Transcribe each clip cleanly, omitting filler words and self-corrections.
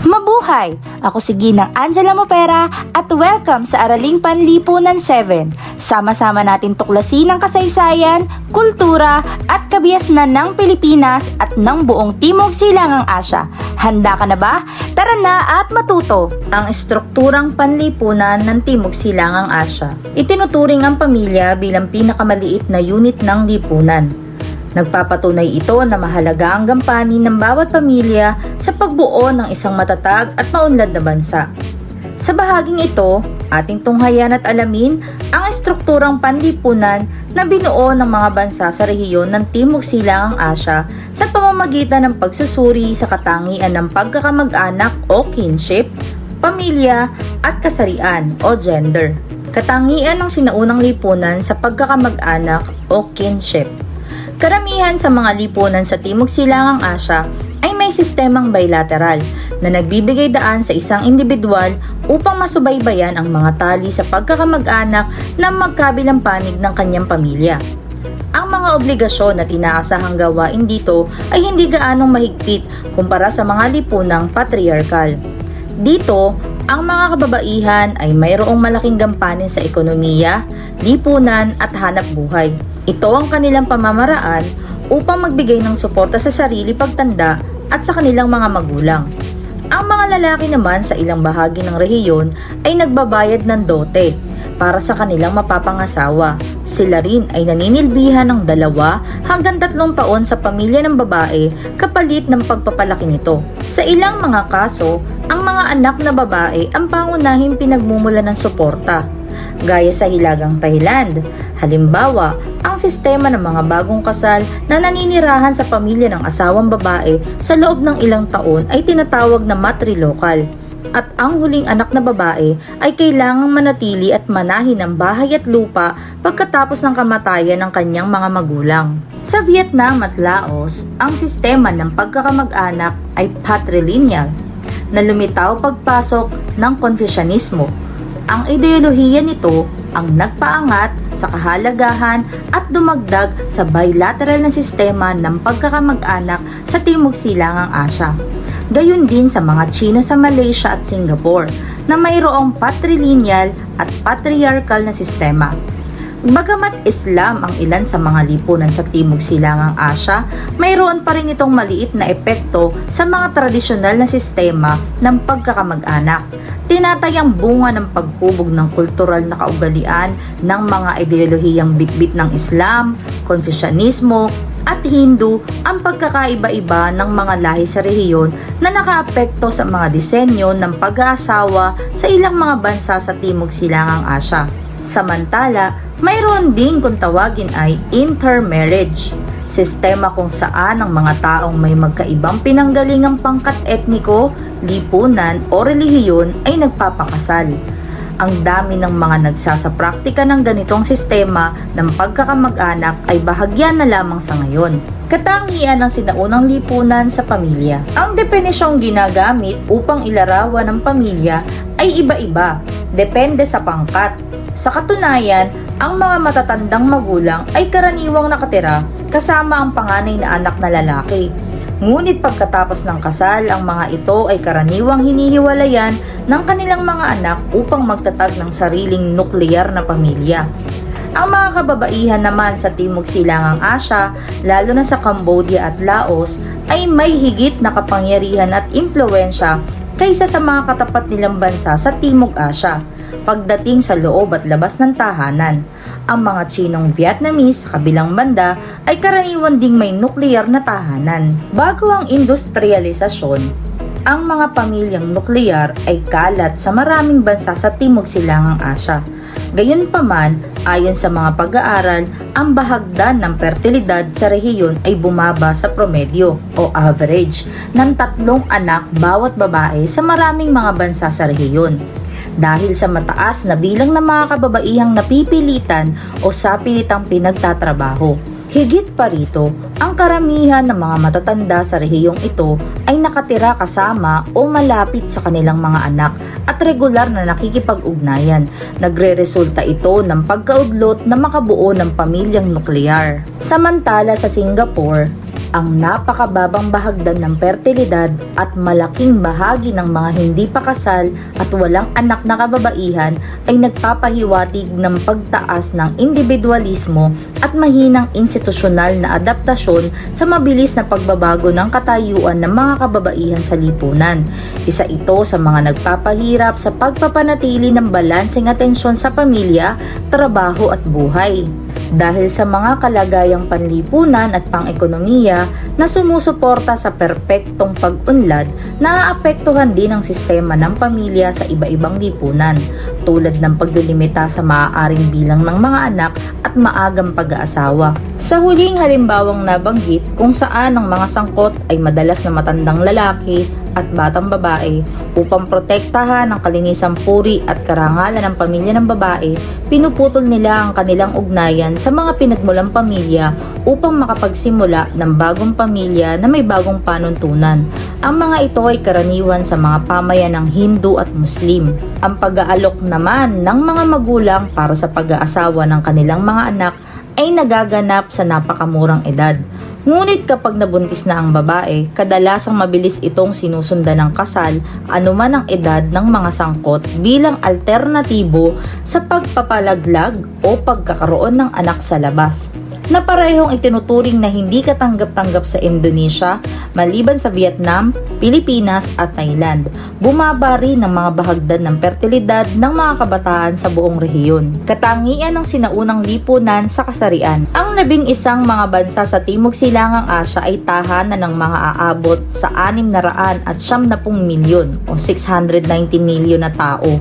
Mabuhay! Ako si Ginang Angela Mopera at welcome sa Araling Panlipunan 7. Sama-sama natin tuklasin ang kasaysayan, kultura at kabiasnan ng Pilipinas at ng buong Timog Silangang Asya. Handa ka na ba? Tara na at matuto! Ang estrukturang panlipunan ng Timog Silangang Asya. Itinuturing ang pamilya bilang pinakamaliit na unit ng lipunan. Nagpapatunay ito na mahalaga ang gampanin ng bawat pamilya sa pagbuo ng isang matatag at maunlad na bansa. Sa bahaging ito, ating tunghayan at alamin ang estrukturang panlipunan na binuo ng mga bansa sa rehiyon ng Timog Silangang Asya sa pamamagitan ng pagsusuri sa katangian ng pagkakamag-anak o kinship, pamilya at kasarian o gender. Katangian ng sinaunang lipunan sa pagkakamag-anak o kinship. Karamihan sa mga lipunan sa Timog Silangang Asya ay may sistemang bilateral na nagbibigay daan sa isang individual upang masubaybayan ang mga tali sa pagkakamag-anak ng magkabilang panig ng kanyang pamilya. Ang mga obligasyon na tinaasahang gawain dito ay hindi gaanong mahigpit kumpara sa mga lipunang patriarkal. Dito, ang mga kababaihan ay mayroong malaking gampanin sa ekonomiya, lipunan at hanap buhay. Ito ang kanilang pamamaraan upang magbigay ng suporta sa sarili pagtanda at sa kanilang mga magulang. Ang mga lalaki naman sa ilang bahagi ng rehiyon ay nagbabayad ng dote para sa kanilang mapapangasawa. Sila rin ay naninilbihan ng 2 hanggang 3 taon sa pamilya ng babae kapalit ng pagpapalaki nito. Sa ilang mga kaso, ang mga anak na babae ang pangunahing pinagmumula ng suporta. Gaya sa Hilagang Thailand. Halimbawa, ang sistema ng mga bagong kasal na naninirahan sa pamilya ng asawang babae sa loob ng ilang taon ay tinatawag na matrilokal. At ang huling anak na babae ay kailangang manatili at manahin ng bahay at lupa pagkatapos ng kamatayan ng kanyang mga magulang. Sa Vietnam at Laos, ang sistema ng pagkakamag-anak ay patrilineal na lumitaw pagpasok ng Confucianismo. Ang ideolohiya nito ang nagpaangat sa kahalagahan at dumagdag sa bilateral na sistema ng pagkakamag-anak sa Timog Silangang Asya. Gayon din sa mga China sa Malaysia at Singapore na mayroong patrilineal at patriarchal na sistema. Bagamat Islam ang ilan sa mga lipunan sa Timog Silangang Asya, mayroon pa rin itong maliit na epekto sa mga tradisyonal na sistema ng pagkakamag-anak. Tinatayang bunga ng paghubog ng kultural na kaugalian ng mga ideolohiyang bitbit ng Islam, Confucianismo at Hindu ang pagkakaiba-iba ng mga lahi sa rehiyon na nakaapekto sa mga disenyo ng pag-aasawa sa ilang mga bansa sa Timog Silangang Asya. Samantala, mayroon din kung tawagin ay intermarriage, sistema kung saan ang mga taong may magkaibang pinanggalingang pangkat etniko, lipunan o relihiyon ay nagpapakasal. Ang dami ng mga nagsasapraktika ng ganitong sistema ng pagkakamag-anak ay bahagya na lamang sa ngayon. Katangian ng sinaunang lipunan sa pamilya. Ang depinisyong ginagamit upang ilarawan ng pamilya ay iba-iba, depende sa pangkat. Sa katunayan, ang mga matatandang magulang ay karaniwang nakatira kasama ang panganay na anak na lalaki. Ngunit pagkatapos ng kasal, ang mga ito ay karaniwang hinihiwalayan ng kanilang mga anak upang magtatag ng sariling nukleyar na pamilya. Ang mga kababaihan naman sa Timog Silangang Asya, lalo na sa Cambodia at Laos, ay may higit na kapangyarihan at impluwensya kaysa sa mga katapat nilang bansa sa Timog Asya. Pagdating sa loob at labas ng tahanan, ang mga Chinong Vietnamese sa kabilang banda ay karaniwan ding may nukleyar na tahanan. Bago ang industrialisasyon, ang mga pamilyang nukleyar ay kalat sa maraming bansa sa Timog Silangang Asya. Gayunpaman, ayon sa mga pag-aaral, ang bahagdan ng fertilidad sa rehiyon ay bumaba sa promedyo o average ng 3 anak bawat babae sa maraming mga bansa sa rehiyon. Dahil sa mataas na bilang ng mga kababaihang napipilitan o sapilitang pinagtatrabaho. Higit pa rito, ang karamihan ng mga matatanda sa rehiyong ito ay nakatira kasama o malapit sa kanilang mga anak at regular na nakikipag-ugnayan. Nagre-resulta ito ng pagkaudlot na makabuo ng pamilyang nukleyar. Samantala sa Singapore, Ang napakababang bahagdan ng fertilidad at malaking bahagi ng mga hindi pa kasal at walang anak na kababaihan ay nagpapahiwatig ng pagtaas ng individualismo at mahinang institusyonal na adaptasyon sa mabilis na pagbabago ng katayuan ng mga kababaihan sa lipunan. Isa ito sa mga nagpapahirap sa pagpapanatili ng balanseng atensyon sa pamilya, trabaho at buhay. Dahil sa mga kalagayang panlipunan at pang-ekonomiya na sumusuporta sa perpektong pag-unlad, naaapektuhan din ang sistema ng pamilya sa iba-ibang lipunan, tulad ng pagdelimita sa maaaring bilang ng mga anak at maagang pag-aasawa. Sa huling halimbawang nabanggit kung saan ang mga sangkot ay madalas na matandang lalaki at batang babae, upang protektahan ang kalinisang puri at karangalan ng pamilya ng babae, pinuputol nila ang kanilang ugnayan sa mga pinagmulang pamilya upang makapagsimula ng bagong pamilya na may bagong panuntunan. Ang mga ito ay karaniwan sa mga pamayanang Hindu at Muslim. Ang pag-aalok naman ng mga magulang para sa pag-aasawa ng kanilang mga anak ay nagaganap sa napakamurang edad. Ngunit kapag nabuntis na ang babae, kadalasang mabilis itong sinusundan ng kasal anuman ang edad ng mga sangkot bilang alternatibo sa pagpapalaglag o pagkakaroon ng anak sa labas, na parehong itinuturing na hindi katanggap-tanggap sa Indonesia, maliban sa Vietnam, Pilipinas at Thailand. Bumaba rin ang mga bahagdan ng fertilidad ng mga kabataan sa buong rehiyon. Katangian ng sinaunang lipunan sa kasarian. Ang 11 mga bansa sa Timog Silangang Asya ay tahanan ng mga aabot sa 670 milyon o 619 milyon na tao.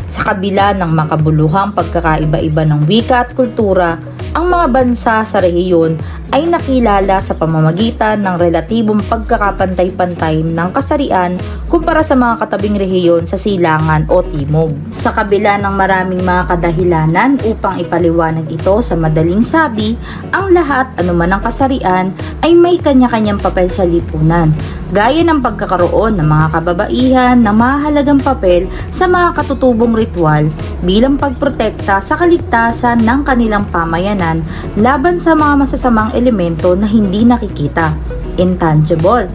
Sa kabila ng makabuluhang pagkakaiba-iba ng wika at kultura, ang mga bansa sa rehiyon ay nakilala sa pamamagitan ng relatibong pagkakapantay-pantay ng kasarian kumpara sa mga katabing rehiyon sa silangan o timog. Sa kabila ng maraming mga kadahilanan upang ipaliwanag ito sa madaling sabi, ang lahat anuman ng kasarian ay may kanya-kanyang papel sa lipunan, gaya ng pagkakaroon ng mga kababaihan na mahalagang papel sa mga katutubong ritual bilang pagprotekta sa kaligtasan ng kanilang pamayanan laban sa mga masasamang elemento na hindi nakikita, intangible,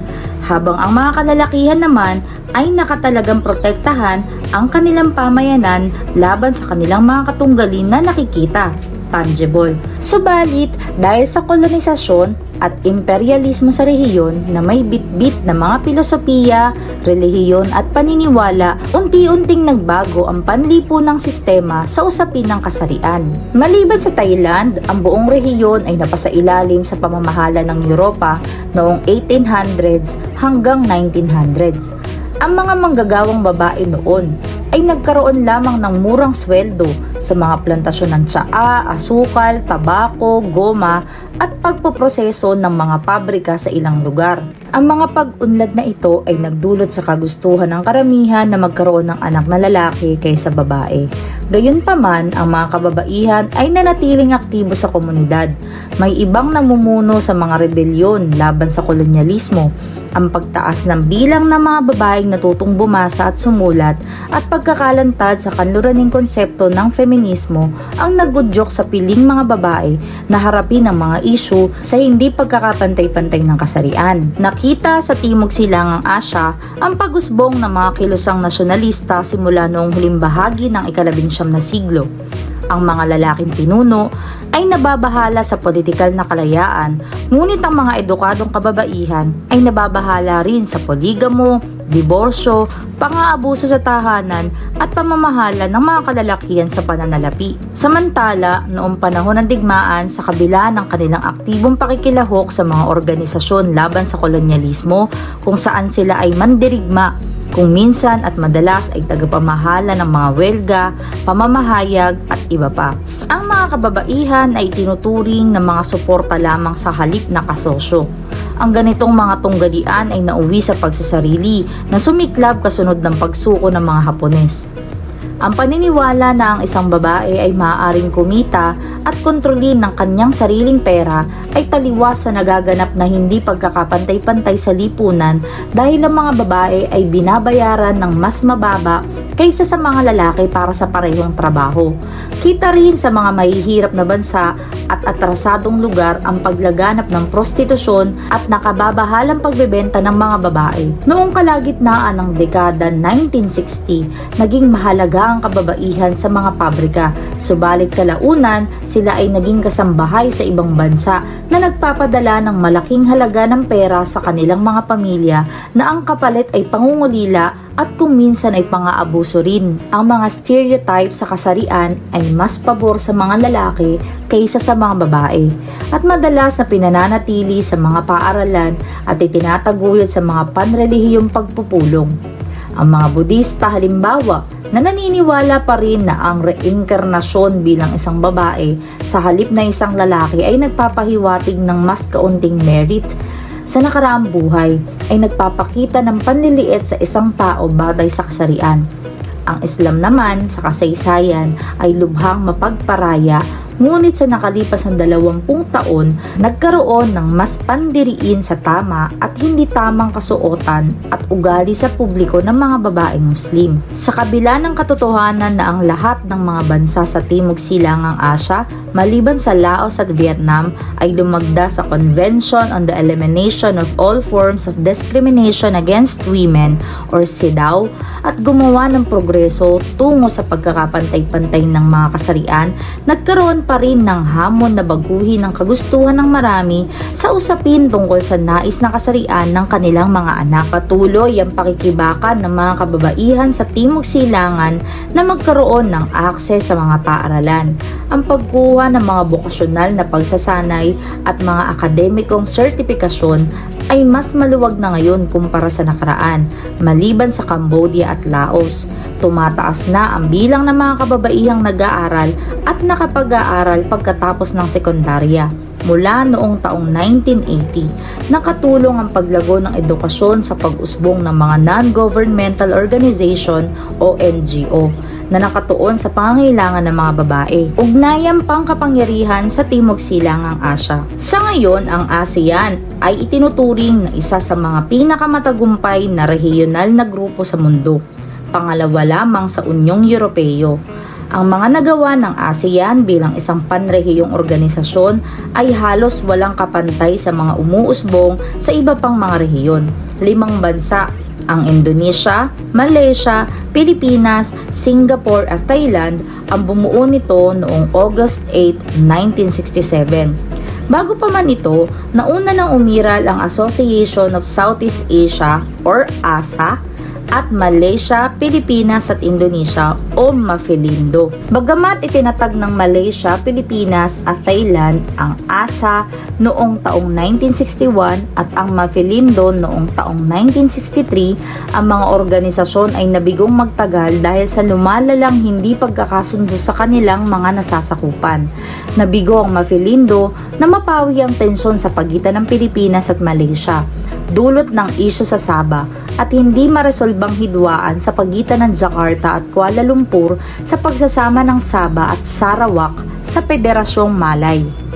habang ang mga kalalakihan naman ay nakatalagang protektahan ang kanilang pamayanan laban sa kanilang mga katunggalin na nakikita, tangible. Subalit, dahil sa kolonisasyon at imperialismo sa rehiyon na may bitbit na mga filosofiya, relihiyon at paniniwala, unti-unting nagbago ang panlipunang sistema sa usapin ng kasarian. Maliban sa Thailand, ang buong rehiyon ay napasailalim sa pamamahala ng Europa noong 1800s hanggang 1900s. Ang mga manggagawang babae noon ay nagkaroon lamang ng murang sweldo sa mga plantasyon ng tsaa, asukal, tabako, goma at pagpoproseso ng mga pabrika sa ilang lugar. Ang mga pag-unlad na ito ay nagdulot sa kagustuhan ng karamihan na magkaroon ng anak na lalaki kaysa babae. Gayunpaman, ang mga kababaihan ay nanatiling aktibo sa komunidad. May ibang namumuno sa mga rebelyon laban sa kolonyalismo. Ang pagtaas ng bilang ng mga babaeng natutong bumasa at sumulat at pagkakalantad sa kanluraning konsepto ng feminismo ang nagudyok sa piling mga babae na harapin ang mga isyu sa hindi pagkakapantay-pantay ng kasarian. Nakita sa Timog Silangang Asya ang pag-usbong ng mga kilusang nasyonalista simula noong huling bahagi ng ika-19 na siglo. Ang mga lalaking pinuno ay nababahala sa politikal na kalayaan, ngunit ang mga edukadong kababaihan ay nababahala rin sa poligamo, diborsyo, pang-aabuso sa tahanan at pamamahala ng mga kalalakihan sa pananalapi. Samantala, noong panahon ng digmaan, sa kabila ng kanilang aktibong pakikilahok sa mga organisasyon laban sa kolonyalismo, kung saan sila ay mandirigma, kung minsan at madalas ay tagapamahala ng mga welga, pamamahayag at iba pa. Ang mga kababaihan ay tinuturing na mga suporta lamang sa halik na kasosyo. Ang ganitong mga tunggalian ay nauwi sa pagsasarili na sumiklab kasunod ng pagsuko ng mga Hapones. Ang paniniwala na ang isang babae ay maaaring kumita at kontrolin ng kanyang sariling pera ay taliwas sa nagaganap na hindi pagkakapantay-pantay sa lipunan dahil ang mga babae ay binabayaran ng mas mababa kaysa sa mga lalaki para sa parehong trabaho. Kita rin sa mga mahihirap na bansa at atrasadong lugar ang paglaganap ng prostitusyon at nakababahalang pagbebenta ng mga babae. Noong kalagitnaan ng dekada 1960, naging mahalaga ang kababaihan sa mga pabrika, subalit kalaunan sila ay naging kasambahay sa ibang bansa na nagpapadala ng malaking halaga ng pera sa kanilang mga pamilya na ang kapalit ay pangungulila at kung minsan ay pang-aabuso rin. Ang mga stereotype sa kasarian ay mas pabor sa mga lalaki kaysa sa mga babae at madalas na pinananatili sa mga paaralan at itinataguyod sa mga panrelihiyong pagpupulong. Ang mga Budista halimbawa na naniniwala pa rin na ang reinkarnasyon bilang isang babae sa halip na isang lalaki ay nagpapahiwatig ng mas kaunting merit sa nakaraang buhay ay nagpapakita ng panliliit sa isang tao batay sa kasarian. Ang Islam naman sa kasaysayan ay lubhang mapagparaya, ngunit sa nakalipas ng 20 taon, nagkaroon ng mas pandiriin sa tama at hindi tamang kasuotan at ugali sa publiko ng mga babaeng Muslim. Sa kabila ng katotohanan na ang lahat ng mga bansa sa Timog Silangang Asya, maliban sa Laos at Vietnam, ay lumagda sa Convention on the Elimination of All Forms of Discrimination Against Women or CEDAW at gumawa ng progreso tungo sa pagkakapantay-pantay ng mga kasarian, nagkaroon pa rin ng hamon na baguhin ang kagustuhan ng marami sa usapin tungkol sa nais na kasarian ng kanilang mga anak. Patuloy ang pakikibakan ng mga kababaihan sa Timog Silangan na magkaroon ng akses sa mga paaralan. Ang pagkuha ng mga bokasyonal na pagsasanay at mga akademikong sertipikasyon ay mas maluwag na ngayon kumpara sa nakaraan, maliban sa Cambodia at Laos. Tumataas na ang bilang ng mga kababaihang nag-aaral at nakapag-aaral pagkatapos ng sekundarya. Mula noong taong 1980, nakatulong ang paglago ng edukasyon sa pag-usbong ng mga non-governmental organization o NGO na nakatuon sa pangangailangan ng mga babae. Ugnayang pangkapangyarihan sa Timog Silangang Asya. Sa ngayon, ang ASEAN ay itinuturing na isa sa mga pinakamatagumpay na rehiyonal na grupo sa mundo, pangalawa lamang sa Unyong Europeo. Ang mga nagawa ng ASEAN bilang isang panrehiyong organisasyon ay halos walang kapantay sa mga umuusbong sa iba pang mga rehiyon. 5 bansa, ang Indonesia, Malaysia, Pilipinas, Singapore at Thailand ang bumuo nito noong August 8, 1967. Bago pa man ito, nauna nang umiral ang Association of Southeast Asia or ASA at Malaysia, Pilipinas at Indonesia o MAFELINDO. Bagamat itinatag ng Malaysia, Pilipinas at Thailand ang ASA noong taong 1961 at ang MAFELINDO noong taong 1963, ang mga organisasyon ay nabigong magtagal dahil sa lumalalang hindi pagkakasundo sa kanilang mga nasasakupan. Nabigo ang MAFELINDO na mapawi ang tensyon sa pagitan ng Pilipinas at Malaysia, dulot ng isyu sa Sabah at hindi maresolbang hidwaan sa pagitan ng Jakarta at Kuala Lumpur sa pagsasama ng Sabah at Sarawak sa Federasyong Malay.